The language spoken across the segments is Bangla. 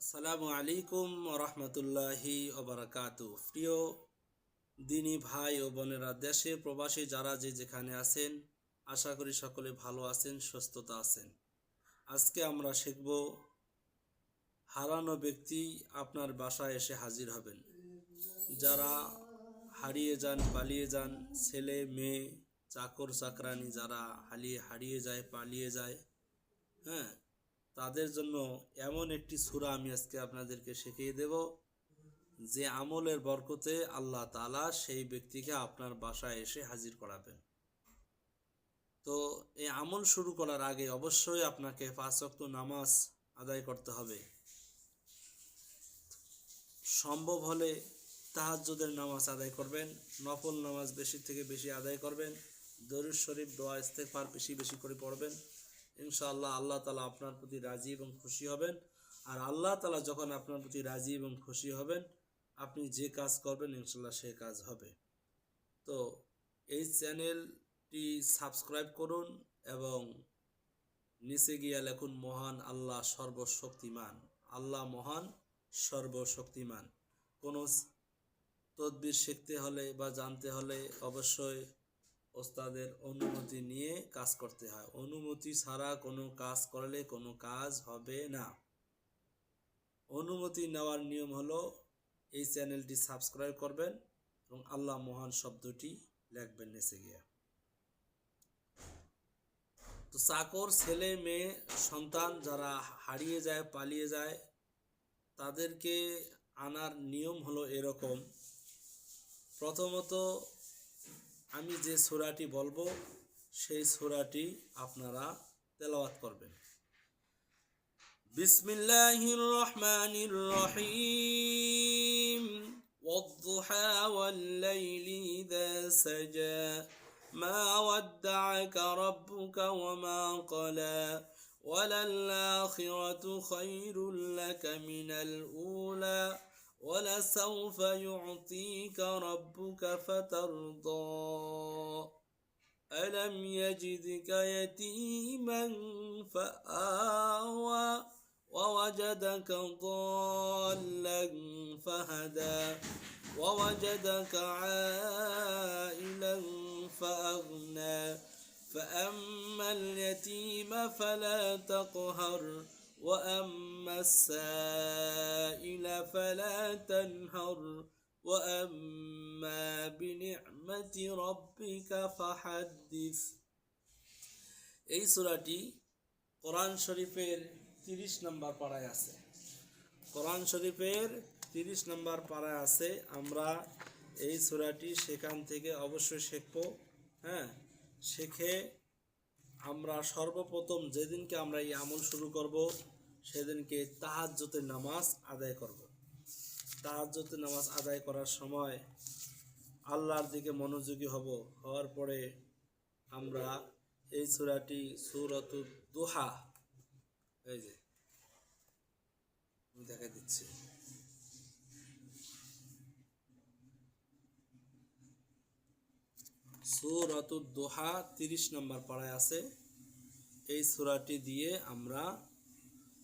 আসসালামু আলাইকুম রহমতুল্লাহি ওবারাকাতু। প্রিয় দিনী ভাই ও বোনেরা, দেশে প্রবাসী যারা যে যেখানে আছেন, আশা করি সকলে ভালো আছেন, সুস্থতা আছেন। আজকে আমরা শিখব হারানো ব্যক্তি আপনার বাসায় এসে হাজির হবেন। যারা হারিয়ে যান, পালিয়ে যান, ছেলে মেয়ে চাকর চাকরানি যারা হারিয়ে যায়, পালিয়ে যায়, হ্যাঁ, তাদের জন্য এমন একটি সূরা আমি আজকে আপনাদেরকে শিখিয়ে দেব যে আমলের বরকতে আল্লাহ তাআলা সেই ব্যক্তিকে আপনার বাসায় এসে হাজির করাবেন। তো এই আমল শুরু করার আগে অবশ্যই আপনাকে 5 ওয়াক্ত নামাজ আদায় করতে হবে। সম্ভব হলে তাহাজ্জুদের নামাজ আদায় করবেন, নফল নামাজ বেশি থেকে বেশি আদায় করবেন, দরুদ শরীফ দোয়া ইস্তেগফার বেশি বেশি করে পড়বেন। ইনশাআল্লাহ আল্লাহ তাআলা আপনার প্রতি রাজি এবং খুশি হবেন। আর আল্লাহ তাআলা যখন আপনার প্রতি রাজি এবং খুশি হবেন, আপনি যে কাজ করবেন ইনশাআল্লাহ সে কাজ হবে। তো এই চ্যানেলটি সাবস্ক্রাইব করুন এবং নিচে গিয়ে লিখুন মহান আল্লাহ সর্বশক্তিমান। আল্লাহ মহান সর্বশক্তিমান। কোনো তদবির শিখতে হলে বা জানতে হলে অবশ্যই ওস্তাদের অনুমতি নিয়ে কাজ করতে হয়। অনুমতি ছাড়া কোনো কাজ করলে কোনো কাজ হবে না। অনুমতি নেওয়ার নিয়ম হলো এই চ্যানেলটি সাবস্ক্রাইব করবেন এবং আল্লাহ মহান শব্দটি লিখবেন নিচে গিয়ে। তো চাকর ছেলে মেয়ে সন্তান যারা হারিয়ে যায়, পালিয়ে যায়, তাদেরকে আনার নিয়ম হলো এরকম। প্রথমত আমি যে সূরাটি বলবো সেই সূরাটি আপনারা তেলাওয়াত করবেন। বিসমিল্লাহির রহমানির রহিম। ওয়াদ-দুহা ওয়াল-লাইলি ইযা সাজা মা ওয়াদ্দা'আকা রাব্বুকা ওয়া মা ক্বালা ওয়ালাল-আখিরাতু খায়রুল লাকা মিনাল উলা ولسوف يعطيك ربك فترضى ألم يجدك يتيما فآوى ووجدك ضالا فهدى ووجدك عائلا فأغنى فأما اليتيم فلا تقهر وأما السائل فلا تنهر وأما بنعمة ربك فحدث। এই সূরাটি কোরআন শরীফের 30 নম্বর পারায় আছে। কোরআন শরীফের 30 নম্বর পারায় আছে। আমরা এই সূরাটি সেখান থেকে অবশ্যই শিখব। হ্যাঁ, শিখে আমরা সর্বপ্রথম যেদিনকে আমরা এই আমল শুরু করব সেদিনকে তাহাজ্জুদের নামাজ আদায় করব। তাহাজ্জুদের নামাজ আদায় করার সময় আল্লাহর দিকে মনোযোগী হওয়ার পরে আমরা এই সূরাটি সূরাতুদ দুহা, এই যে আমি দেখা দিচ্ছি, সূরাতুদ দুহা 30 নম্বর পারায় আছে। এই সূরাটি দিয়ে আমরা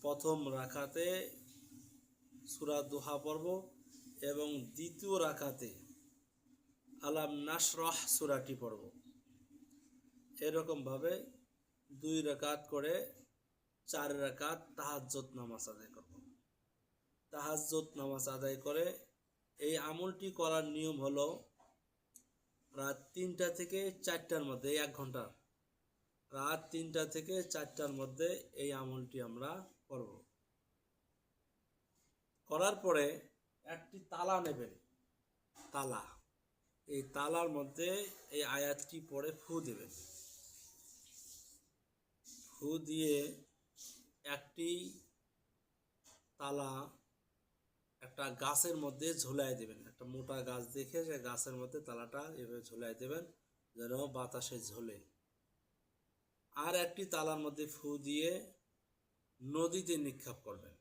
প্রথম রাকাতে সূরা দুহা পড়ব এবং দ্বিতীয় রাকাতে আলাম নাশরাহ সূরাটি পড়ব। এরকমভাবে 2 রাকাত করে 4 রাকাত তাহাজ্জুদ নামাজ আদায় করব। তাহাজ্জুদ নামাজ আদায় করে এই আমলটি করার নিয়ম হলো রাত 3টা থেকে 4টার মধ্যে, 1 ঘন্টা, রাত 3টা থেকে 4টার মধ্যে এই আমলটি আমরা করব। করার পরে একটি তালা নেবেন, তালা, এই তালার মধ্যে এই আয়াতটি পড়ে ফু দেবেন। ফু দিয়ে একটি তালা একটা গাছের মধ্যে ঝুলাই দেবেন। একটা মোটা গাছ দেখে সে গাছের মধ্যে তালাটা এভাবে ঝুলাই দেবেন যেন বাতাসে ঝোলে। আর একটি তালার মধ্যে ফু দিয়ে নদীতে নিক্ষেপ করবেন।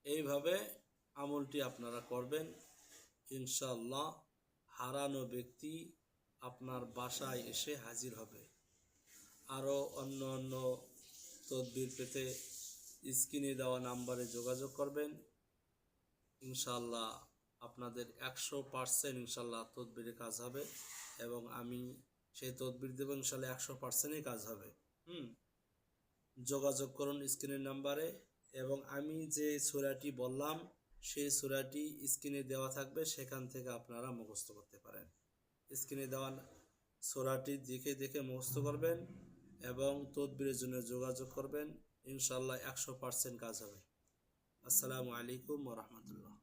এইভাবে আমলটি আপনারা করবেন। ইনশাআল্লাহ হারানো ব্যক্তি আপনার বাসায় এসে হাজির হবে। আরও অন্য অন্য তদবির পেতে স্ক্রিনে দেওয়া নাম্বারে যোগাযোগ করবেন। ইনশাল্লাহ আপনাদের 100% ইনশাল্লাহ তদবিরে কাজ হবে এবং আমি সেই তদবির দেব, ইনশাল্লাহ 100%ই কাজ হবে। যোগাযোগ করুন স্ক্রিনের নাম্বারে এবং আমি যে সূরাটি বললাম সেই সূরাটি স্ক্রিনে দেওয়া থাকবে, সেখান থেকে আপনারা মুখস্থ করতে পারেন। স্ক্রিনে দেওয়া সূরাটি দেখে দেখে মুখস্থ করবেন এবং তদবিরের জন্য যোগাযোগ করবেন। ইনশাল্লাহ 100% কাজ হবে। আসসালামু আলাইকুম ওয়া রাহমাতুল্লাহ।